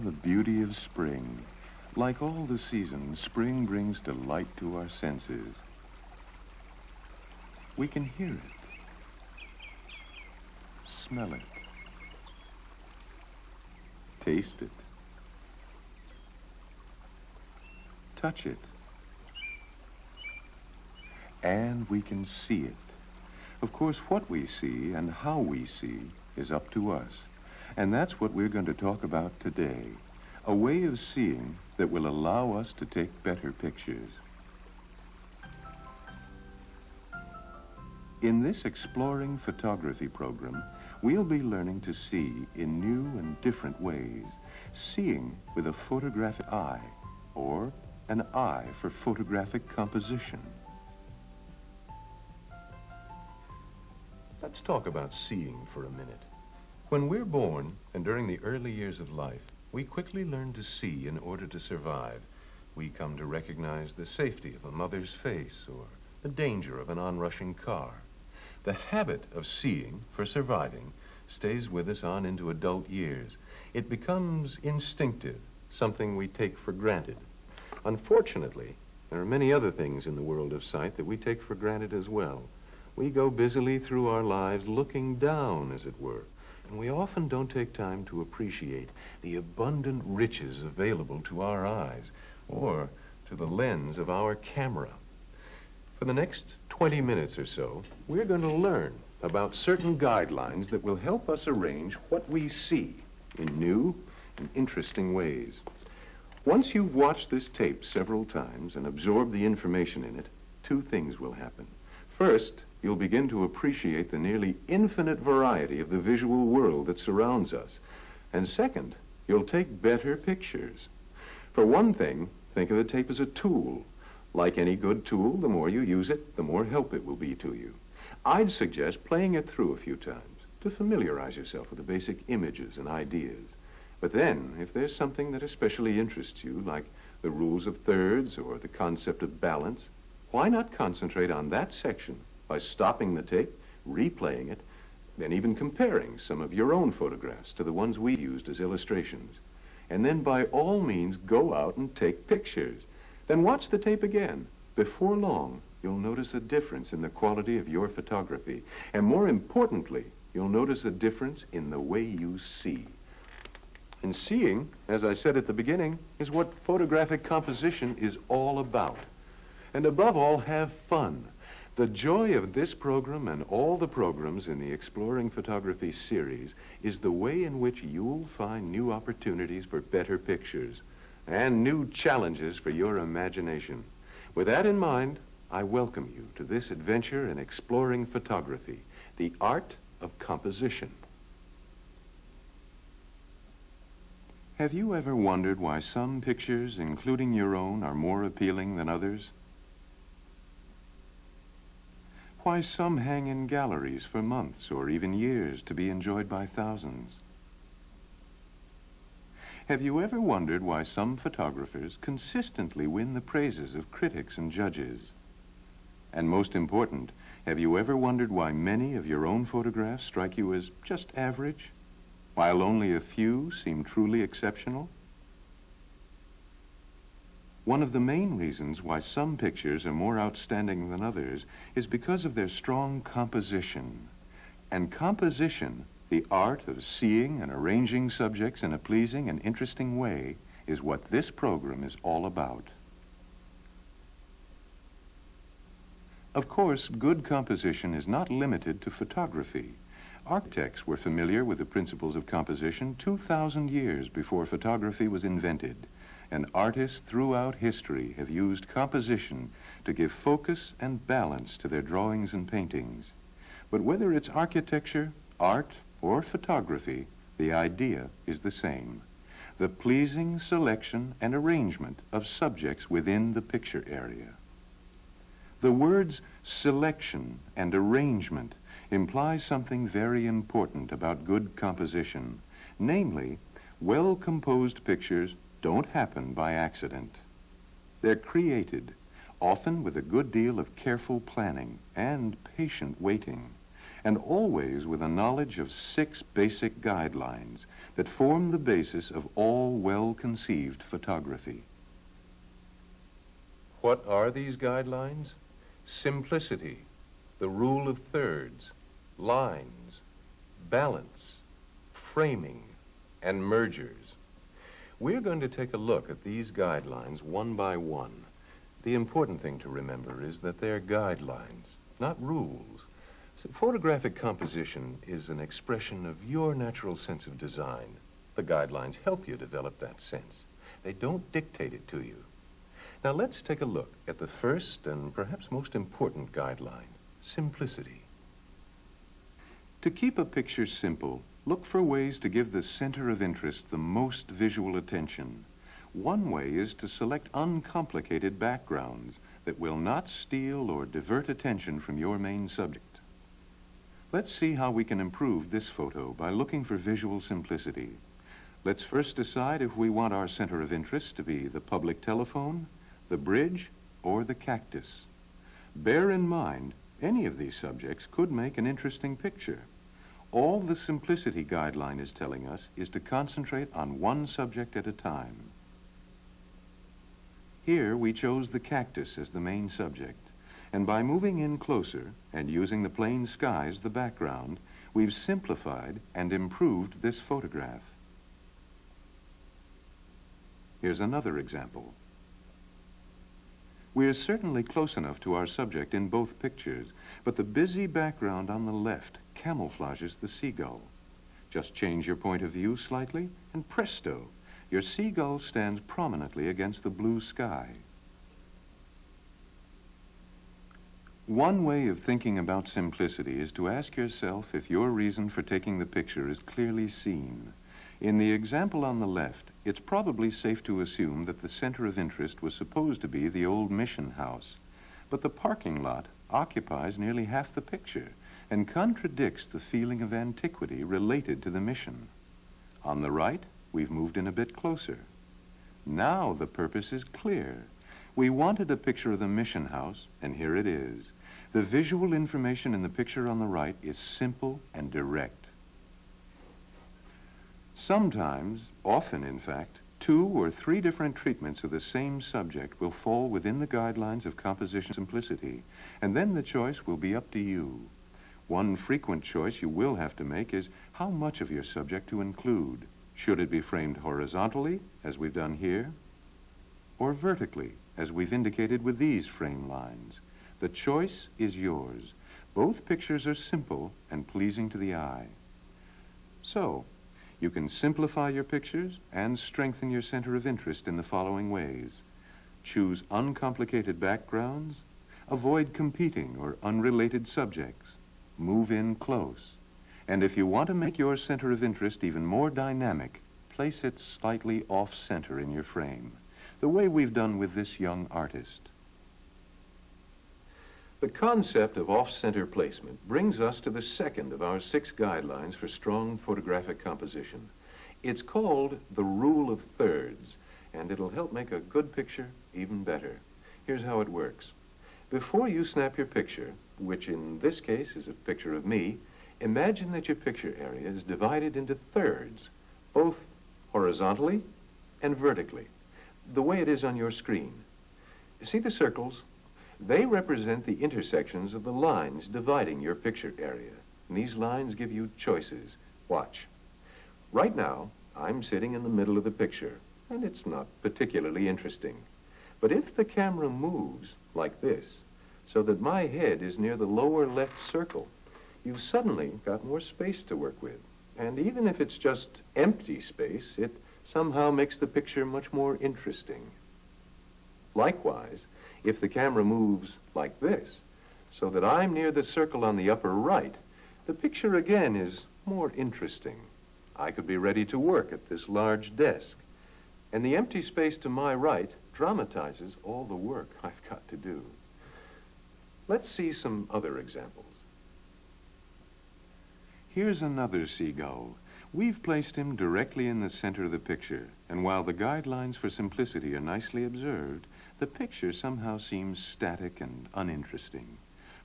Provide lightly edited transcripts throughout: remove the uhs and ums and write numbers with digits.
the beauty of spring. Like all the seasons, spring brings delight to our senses. We can hear it, smell it, taste it, touch it, and we can see it. Of course, what we see and how we see is up to us. And that's what we're going to talk about today. A way of seeing that will allow us to take better pictures. In this exploring photography program, we'll be learning to see in new and different ways, seeing with a photographic eye, or an eye for photographic composition. Let's talk about seeing for a minute. When we're born, and during the early years of life, we quickly learn to see in order to survive. We come to recognize the safety of a mother's face or the danger of an onrushing car. The habit of seeing for surviving stays with us on into adult years. It becomes instinctive, something we take for granted. Unfortunately, there are many other things in the world of sight that we take for granted as well. We go busily through our lives looking down, as it were, and we often don't take time to appreciate the abundant riches available to our eyes or to the lens of our camera. For the next 20 minutes or so, we're going to learn about certain guidelines that will help us arrange what we see in new and interesting ways. Once you've watched this tape several times and absorbed the information in it, two things will happen. First, you'll begin to appreciate the nearly infinite variety of the visual world that surrounds us. And second, you'll take better pictures. For one thing, think of the tape as a tool. Like any good tool, the more you use it, the more help it will be to you. I'd suggest playing it through a few times to familiarize yourself with the basic images and ideas. But then, if there's something that especially interests you, like the rules of thirds or the concept of balance, why not concentrate on that section by stopping the tape, replaying it, and even comparing some of your own photographs to the ones we used as illustrations. And then by all means, go out and take pictures. Then watch the tape again. Before long, you'll notice a difference in the quality of your photography. And more importantly, you'll notice a difference in the way you see. And seeing, as I said at the beginning, is what photographic composition is all about. And above all, have fun. The joy of this program and all the programs in the Exploring Photography series is the way in which you'll find new opportunities for better pictures and new challenges for your imagination. With that in mind, I welcome you to this adventure in exploring photography, the art of composition. Have you ever wondered why some pictures, including your own, are more appealing than others? Why some hang in galleries for months or even years to be enjoyed by thousands? Have you ever wondered why some photographers consistently win the praises of critics and judges? And most important, have you ever wondered why many of your own photographs strike you as just average, while only a few seem truly exceptional? One of the main reasons why some pictures are more outstanding than others is because of their strong composition. And composition, the art of seeing and arranging subjects in a pleasing and interesting way, is what this program is all about. Of course, good composition is not limited to photography. Architects were familiar with the principles of composition 2,000 years before photography was invented. And artists throughout history have used composition to give focus and balance to their drawings and paintings. But whether it's architecture, art, or photography, the idea is the same: the pleasing selection and arrangement of subjects within the picture area. The words selection and arrangement imply something very important about good composition, namely, well-composed pictures don't happen by accident. They're created, often with a good deal of careful planning and patient waiting. and always with a knowledge of 6 basic guidelines that form the basis of all well-conceived photography. What are these guidelines? Simplicity, the rule of thirds, lines, balance, framing, and mergers. We're going to take a look at these guidelines one by one. The important thing to remember is that they're guidelines, not rules. So photographic composition is an expression of your natural sense of design. The guidelines help you develop that sense. They don't dictate it to you. Now let's take a look at the first and perhaps most important guideline, simplicity. To keep a picture simple, look for ways to give the center of interest the most visual attention. One way is to select uncomplicated backgrounds that will not steal or divert attention from your main subject. Let's see how we can improve this photo by looking for visual simplicity. Let's first decide if we want our center of interest to be the public telephone, the bridge, or the cactus. Bear in mind, any of these subjects could make an interesting picture. All the simplicity guideline is telling us is to concentrate on one subject at a time. Here we chose the cactus as the main subject, and by moving in closer and using the plain sky as the background, we've simplified and improved this photograph. Here's another example. We're certainly close enough to our subject in both pictures, but the busy background on the left camouflages the seagull. Just change your point of view slightly, and presto, your seagull stands prominently against the blue sky. One way of thinking about simplicity is to ask yourself if your reason for taking the picture is clearly seen. In the example on the left, it's probably safe to assume that the center of interest was supposed to be the old mission house, but the parking lot occupies nearly half the picture and contradicts the feeling of antiquity related to the mission. On the right, we've moved in a bit closer. Now the purpose is clear. We wanted a picture of the mission house, and here it is. The visual information in the picture on the right is simple and direct. Sometimes, often in fact, 2 or 3 different treatments of the same subject will fall within the guidelines of composition simplicity, and then the choice will be up to you. One frequent choice you will have to make is how much of your subject to include. Should it be framed horizontally, as we've done here, or vertically, as we've indicated with these frame lines? The choice is yours. Both pictures are simple and pleasing to the eye. So, you can simplify your pictures and strengthen your center of interest in the following ways. Choose uncomplicated backgrounds, avoid competing or unrelated subjects, move in close, and if you want to make your center of interest even more dynamic, place it slightly off-center in your frame, the way we've done with this young artist. The concept of off-center placement brings us to the second of our 6 guidelines for strong photographic composition. It's called the rule of thirds, and it'll help make a good picture even better. Here's how it works. Before you snap your picture, which in this case is a picture of me, imagine that your picture area is divided into thirds, both horizontally and vertically, the way it is on your screen. See the circles? They represent the intersections of the lines dividing your picture area. And these lines give you choices. Watch. Right now, I'm sitting in the middle of the picture, and it's not particularly interesting. But if the camera moves like this, so that my head is near the lower left circle, you've suddenly got more space to work with. And even if it's just empty space, it somehow makes the picture much more interesting. Likewise, if the camera moves like this, so that I'm near the circle on the upper right, the picture again is more interesting. I could be ready to work at this large desk, and the empty space to my right dramatizes all the work I've got to do. Let's see some other examples. Here's another seagull. We've placed him directly in the center of the picture, and while the guidelines for simplicity are nicely observed, the picture somehow seems static and uninteresting.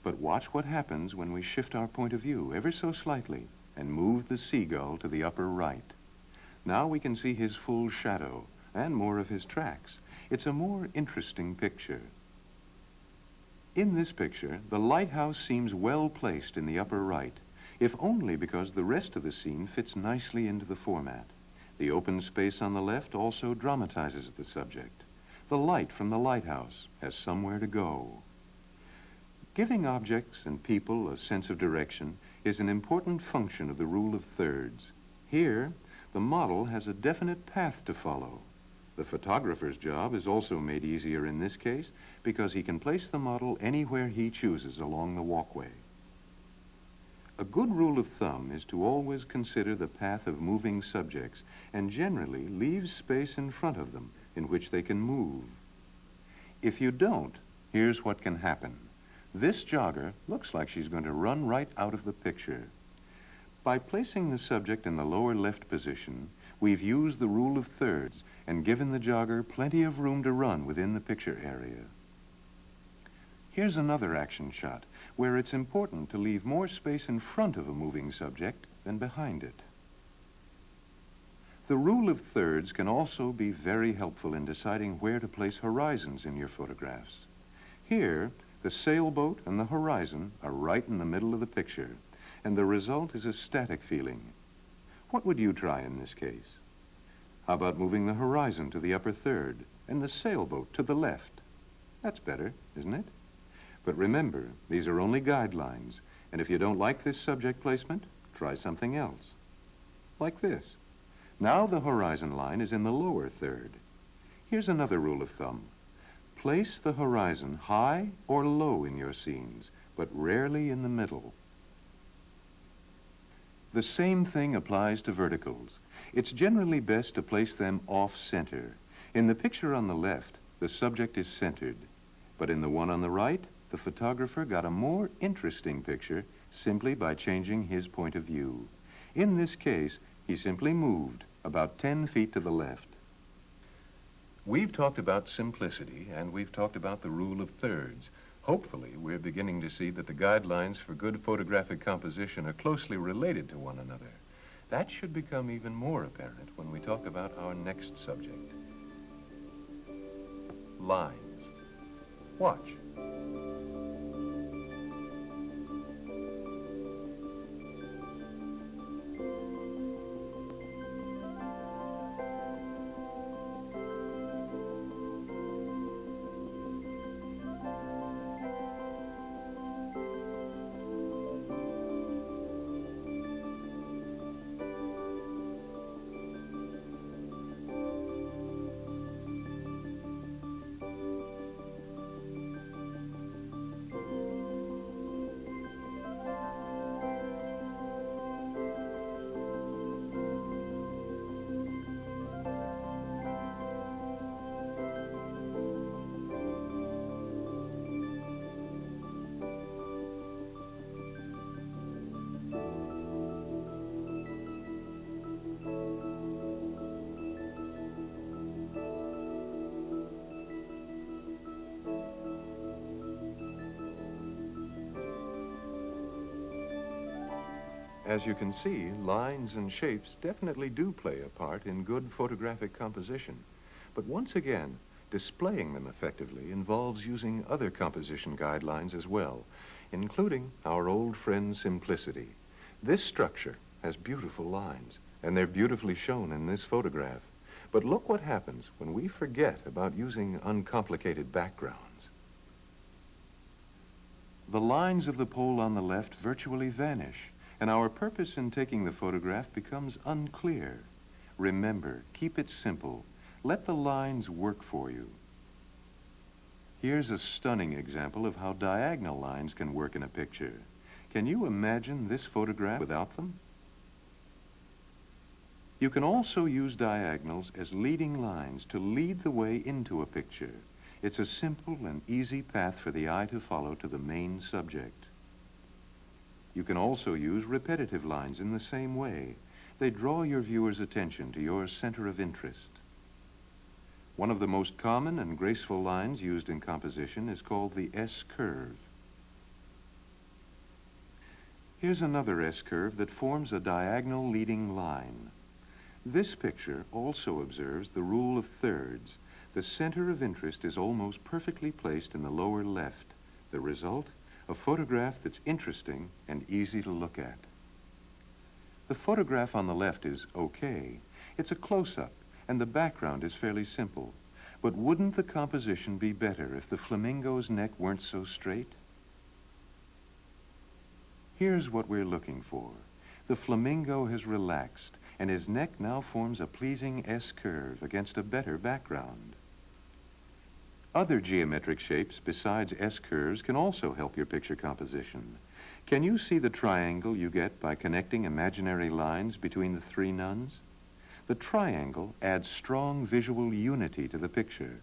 But watch what happens when we shift our point of view ever so slightly and move the seagull to the upper right. Now we can see his full shadow and more of his tracks. It's a more interesting picture. In this picture, the lighthouse seems well placed in the upper right, if only because the rest of the scene fits nicely into the format. The open space on the left also dramatizes the subject. The light from the lighthouse has somewhere to go. Giving objects and people a sense of direction is an important function of the rule of thirds. Here, the model has a definite path to follow. The photographer's job is also made easier in this case because he can place the model anywhere he chooses along the walkway. A good rule of thumb is to always consider the path of moving subjects and generally leave space in front of them in which they can move. If you don't, here's what can happen. This jogger looks like she's going to run right out of the picture. By placing the subject in the lower left position, we've used the rule of thirds and given the jogger plenty of room to run within the picture area. Here's another action shot where it's important to leave more space in front of a moving subject than behind it. The rule of thirds can also be very helpful in deciding where to place horizons in your photographs. Here, the sailboat and the horizon are right in the middle of the picture, and the result is a static feeling. What would you try in this case? How about moving the horizon to the upper third and the sailboat to the left? That's better, isn't it? But remember, these are only guidelines, and if you don't like this subject placement, try something else. Like this. Now the horizon line is in the lower third. Here's another rule of thumb. Place the horizon high or low in your scenes, but rarely in the middle. The same thing applies to verticals. It's generally best to place them off-center. In the picture on the left, the subject is centered, but in the one on the right, the photographer got a more interesting picture simply by changing his point of view. In this case, he simply moved about 10 feet to the left. We've talked about simplicity, and we've talked about the rule of thirds. Hopefully, we're beginning to see that the guidelines for good photographic composition are closely related to one another. That should become even more apparent when we talk about our next subject. Lines. Watch. As you can see, lines and shapes definitely do play a part in good photographic composition. But once again, displaying them effectively involves using other composition guidelines as well, including our old friend simplicity. This structure has beautiful lines, and they're beautifully shown in this photograph. But look what happens when we forget about using uncomplicated backgrounds. The lines of the pole on the left virtually vanish, and our purpose in taking the photograph becomes unclear. Remember, keep it simple. Let the lines work for you. Here's a stunning example of how diagonal lines can work in a picture. Can you imagine this photograph without them? You can also use diagonals as leading lines to lead the way into a picture. It's a simple and easy path for the eye to follow to the main subject. You can also use repetitive lines in the same way. They draw your viewer's attention to your center of interest. One of the most common and graceful lines used in composition is called the S-curve. Here's another S-curve that forms a diagonal leading line. This picture also observes the rule of thirds. The center of interest is almost perfectly placed in the lower left. The result, a photograph that's interesting and easy to look at. The photograph on the left is okay. It's a close-up, and the background is fairly simple. But wouldn't the composition be better if the flamingo's neck weren't so straight? Here's what we're looking for. The flamingo has relaxed, and his neck now forms a pleasing S-curve against a better background. Other geometric shapes besides S-curves can also help your picture composition. Can you see the triangle you get by connecting imaginary lines between the three nuns? The triangle adds strong visual unity to the picture.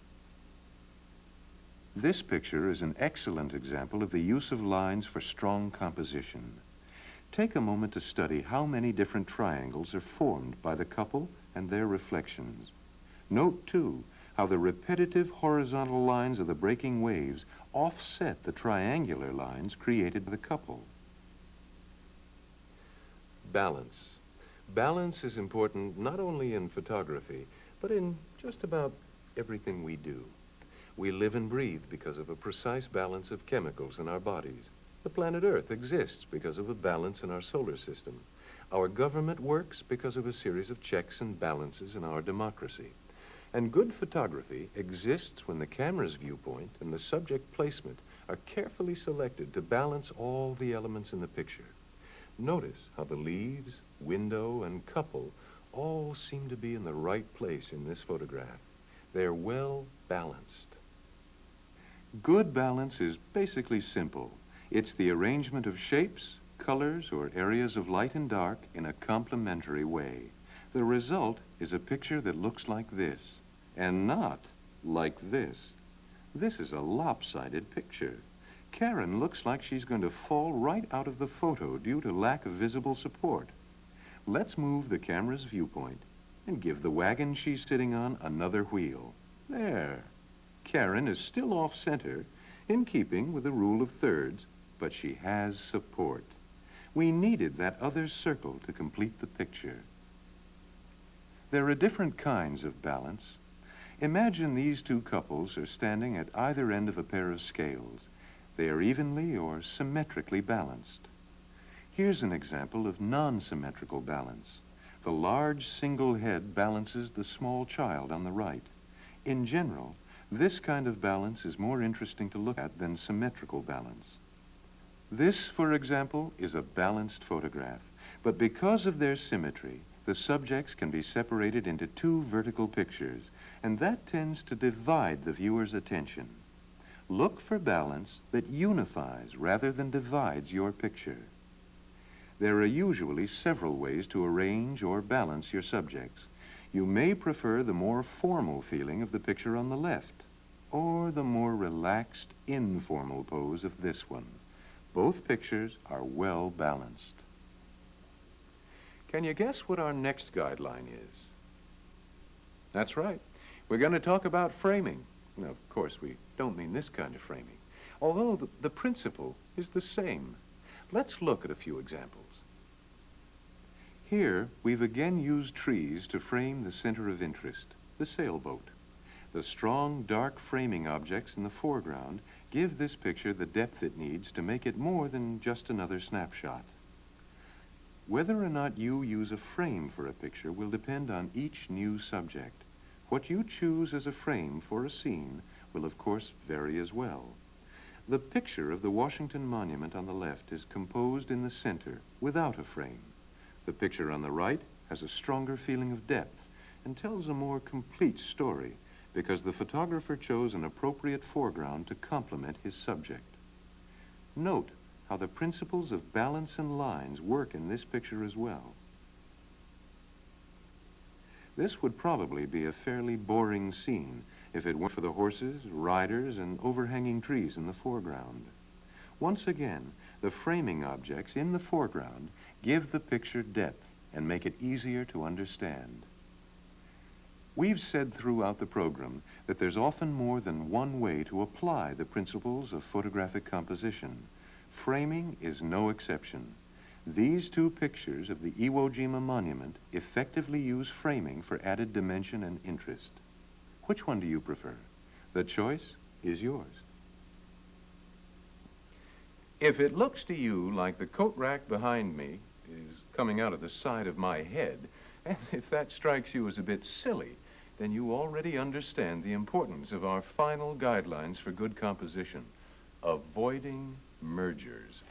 This picture is an excellent example of the use of lines for strong composition. Take a moment to study how many different triangles are formed by the couple and their reflections. Note, too, how the repetitive horizontal lines of the breaking waves offset the triangular lines created by the couple. Balance. Balance is important not only in photography, but in just about everything we do. We live and breathe because of a precise balance of chemicals in our bodies. The planet Earth exists because of a balance in our solar system. Our government works because of a series of checks and balances in our democracy. And good photography exists when the camera's viewpoint and the subject placement are carefully selected to balance all the elements in the picture. Notice how the leaves, window, and couple all seem to be in the right place in this photograph. They're well balanced. Good balance is basically simple. It's the arrangement of shapes, colors, or areas of light and dark in a complementary way. The result is a picture that looks like this, and not like this. This is a lopsided picture. Karen looks like she's going to fall right out of the photo due to lack of visible support. Let's move the camera's viewpoint and give the wagon she's sitting on another wheel. There. Karen is still off-center, in keeping with the rule of thirds, but she has support. We needed that other circle to complete the picture. There are different kinds of balance. Imagine these two couples are standing at either end of a pair of scales. They are evenly or symmetrically balanced. Here's an example of non-symmetrical balance. The large single head balances the small child on the right. In general, this kind of balance is more interesting to look at than symmetrical balance. This, for example, is a balanced photograph, but because of their symmetry, the subjects can be separated into two vertical pictures, and that tends to divide the viewer's attention. Look for balance that unifies rather than divides your picture. There are usually several ways to arrange or balance your subjects. You may prefer the more formal feeling of the picture on the left, or the more relaxed, informal pose of this one. Both pictures are well balanced. Can you guess what our next guideline is? That's right. We're going to talk about framing. Now, of course, we don't mean this kind of framing, although the principle is the same. Let's look at a few examples. Here, we've again used trees to frame the center of interest, the sailboat. The strong, dark framing objects in the foreground give this picture the depth it needs to make it more than just another snapshot. Whether or not you use a frame for a picture will depend on each new subject. What you choose as a frame for a scene will, of course, vary as well. The picture of the Washington Monument on the left is composed in the center without a frame. The picture on the right has a stronger feeling of depth and tells a more complete story because the photographer chose an appropriate foreground to complement his subject. Note how the principles of balance and lines work in this picture as well. This would probably be a fairly boring scene if it weren't for the horses, riders, and overhanging trees in the foreground. Once again, the framing objects in the foreground give the picture depth and make it easier to understand. We've said throughout the program that there's often more than one way to apply the principles of photographic composition. Framing is no exception. These two pictures of the Iwo Jima monument effectively use framing for added dimension and interest. Which one do you prefer? The choice is yours. If it looks to you like the coat rack behind me is coming out of the side of my head, and if that strikes you as a bit silly, then you already understand the importance of our final guidelines for good composition: avoiding mergers.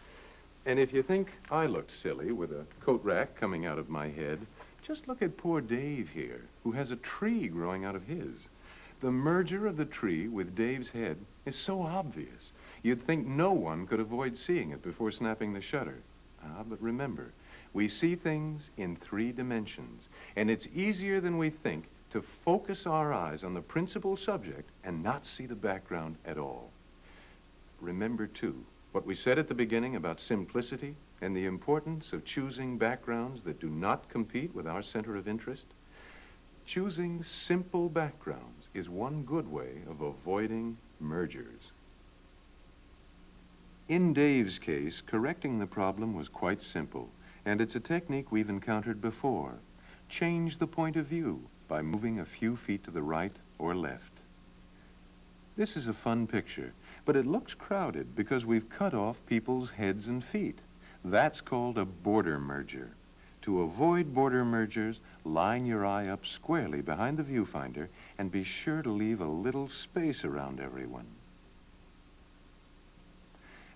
And if you think I looked silly with a coat rack coming out of my head, just look at poor Dave here, who has a tree growing out of his. The merger of the tree with Dave's head is so obvious, you'd think no one could avoid seeing it before snapping the shutter. But remember, we see things in 3 dimensions, and it's easier than we think to focus our eyes on the principal subject and not see the background at all. Remember, too, what we said at the beginning about simplicity and the importance of choosing backgrounds that do not compete with our center of interest. Choosing simple backgrounds is one good way of avoiding mergers. In Dave's case, correcting the problem was quite simple, and it's a technique we've encountered before. Change the point of view by moving a few feet to the right or left. This is a fun picture, but it looks crowded because we've cut off people's heads and feet. That's called a border merger. To avoid border mergers, line your eye up squarely behind the viewfinder and be sure to leave a little space around everyone.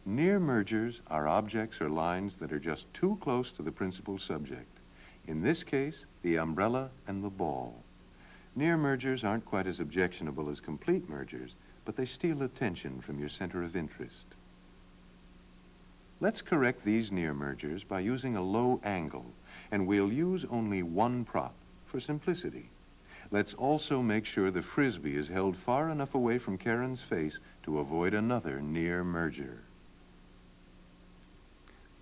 Near mergers are objects or lines that are just too close to the principal subject. In this case, the umbrella and the ball. Near mergers aren't quite as objectionable as complete mergers, but they steal attention from your center of interest. Let's correct these near mergers by using a low angle, and we'll use only one prop for simplicity. Let's also make sure the frisbee is held far enough away from Karen's face to avoid another near merger.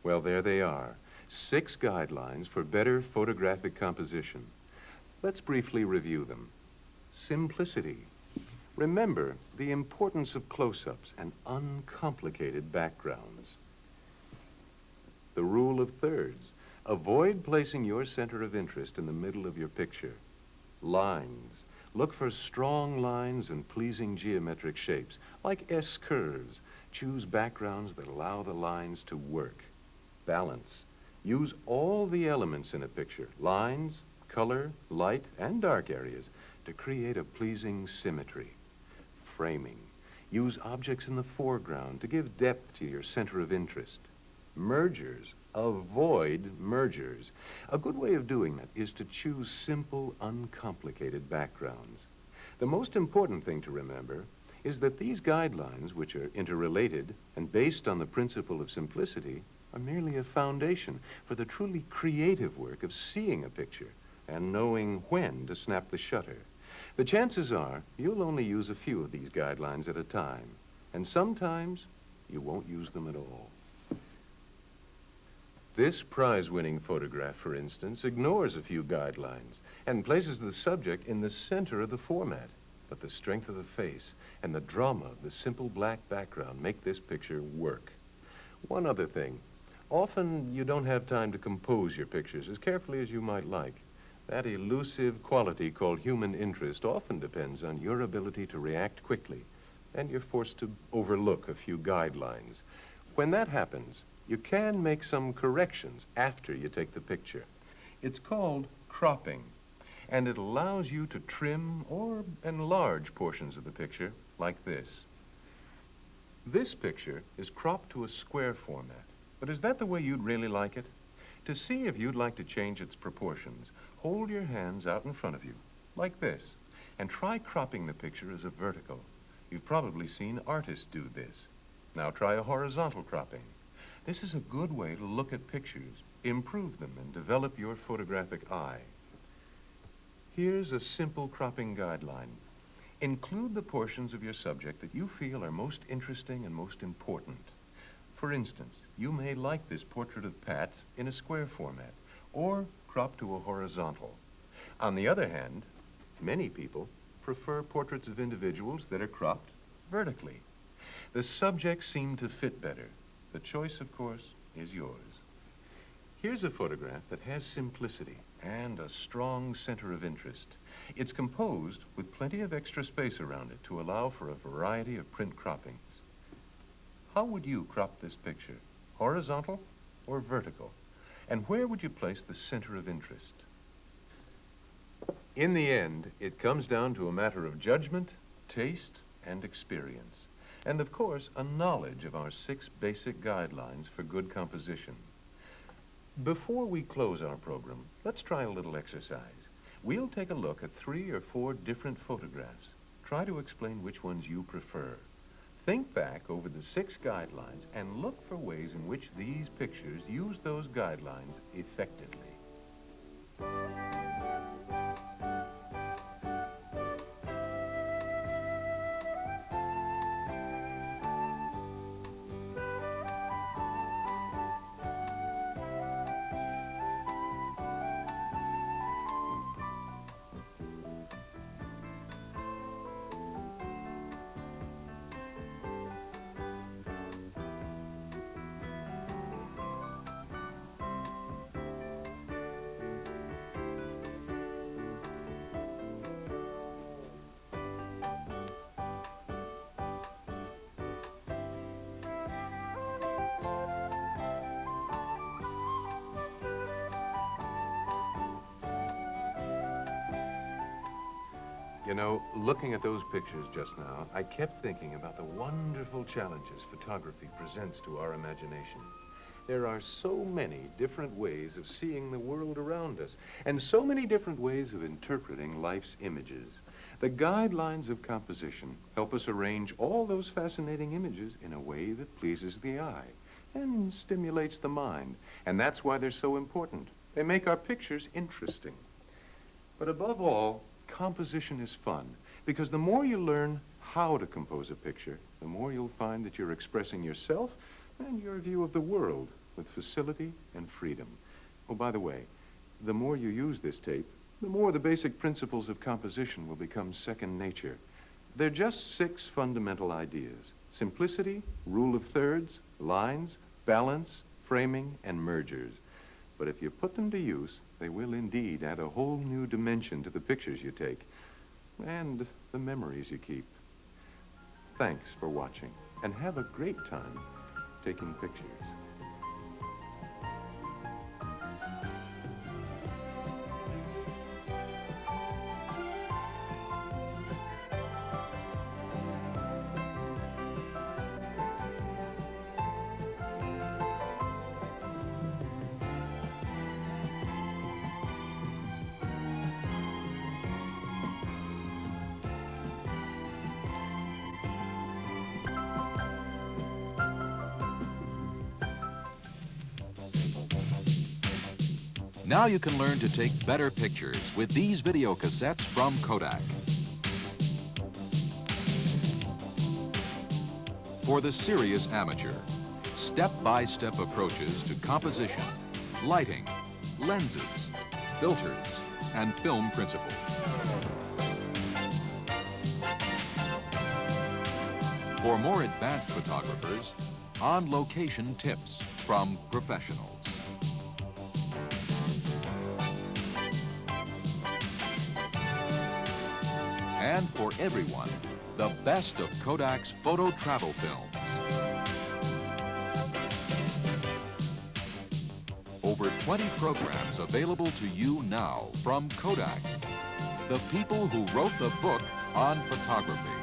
Well, there they are, 6 guidelines for better photographic composition. Let's briefly review them. Simplicity. Remember the importance of close-ups and uncomplicated backgrounds. The rule of thirds. Avoid placing your center of interest in the middle of your picture. Lines. Look for strong lines and pleasing geometric shapes, like S-curves. Choose backgrounds that allow the lines to work. Balance. Use all the elements in a picture, lines, color, light, and dark areas, to create a pleasing symmetry. Framing. Use objects in the foreground to give depth to your center of interest. Mergers. Avoid mergers. A good way of doing that is to choose simple, uncomplicated backgrounds. The most important thing to remember is that these guidelines, which are interrelated and based on the principle of simplicity, are merely a foundation for the truly creative work of seeing a picture and knowing when to snap the shutter. The chances are you'll only use a few of these guidelines at a time, and sometimes you won't use them at all. This prize-winning photograph, for instance, ignores a few guidelines and places the subject in the center of the format. But the strength of the face and the drama of the simple black background make this picture work. One other thing. Often you don't have time to compose your pictures as carefully as you might like. That elusive quality called human interest often depends on your ability to react quickly, and you're forced to overlook a few guidelines. When that happens, you can make some corrections after you take the picture. It's called cropping, and it allows you to trim or enlarge portions of the picture like this. This picture is cropped to a square format, but is that the way you'd really like it? To see if you'd like to change its proportions, hold your hands out in front of you, like this, and try cropping the picture as a vertical. You've probably seen artists do this. Now try a horizontal cropping. This is a good way to look at pictures, improve them, and develop your photographic eye. Here's a simple cropping guideline. Include the portions of your subject that you feel are most interesting and most important. For instance, you may like this portrait of Pat in a square format, or cropped to a horizontal. On the other hand, many people prefer portraits of individuals that are cropped vertically. The subjects seem to fit better. The choice, of course, is yours. Here's a photograph that has simplicity and a strong center of interest. It's composed with plenty of extra space around it to allow for a variety of print croppings. How would you crop this picture? Horizontal or vertical? And where would you place the center of interest? In the end, it comes down to a matter of judgment, taste, and experience. And of course, a knowledge of our 6 basic guidelines for good composition. Before we close our program, let's try a little exercise. We'll take a look at 3 or 4 different photographs. Try to explain which ones you prefer. Think back over the 6 guidelines and look for ways in which these pictures use those guidelines effectively. You know, looking at those pictures just now, I kept thinking about the wonderful challenges photography presents to our imagination. There are so many different ways of seeing the world around us, and so many different ways of interpreting life's images. The guidelines of composition help us arrange all those fascinating images in a way that pleases the eye and stimulates the mind. And that's why they're so important. They make our pictures interesting. But above all, composition is fun, because the more you learn how to compose a picture, the more you'll find that you're expressing yourself and your view of the world with facility and freedom. Oh, by the way, the more you use this tape, the more the basic principles of composition will become second nature. They're just 6 fundamental ideas: simplicity, rule of thirds, lines, balance, framing, and mergers. But if you put them to use, they will indeed add a whole new dimension to the pictures you take and the memories you keep. Thanks for watching, and have a great time taking pictures. Now you can learn to take better pictures with these video cassettes from Kodak. For the serious amateur, step-by-step approaches to composition, lighting, lenses, filters, and film principles. For more advanced photographers, on-location tips from professionals. And for everyone, the best of Kodak's photo travel films. Over 20 programs available to you now from Kodak, the people who wrote the book on photography.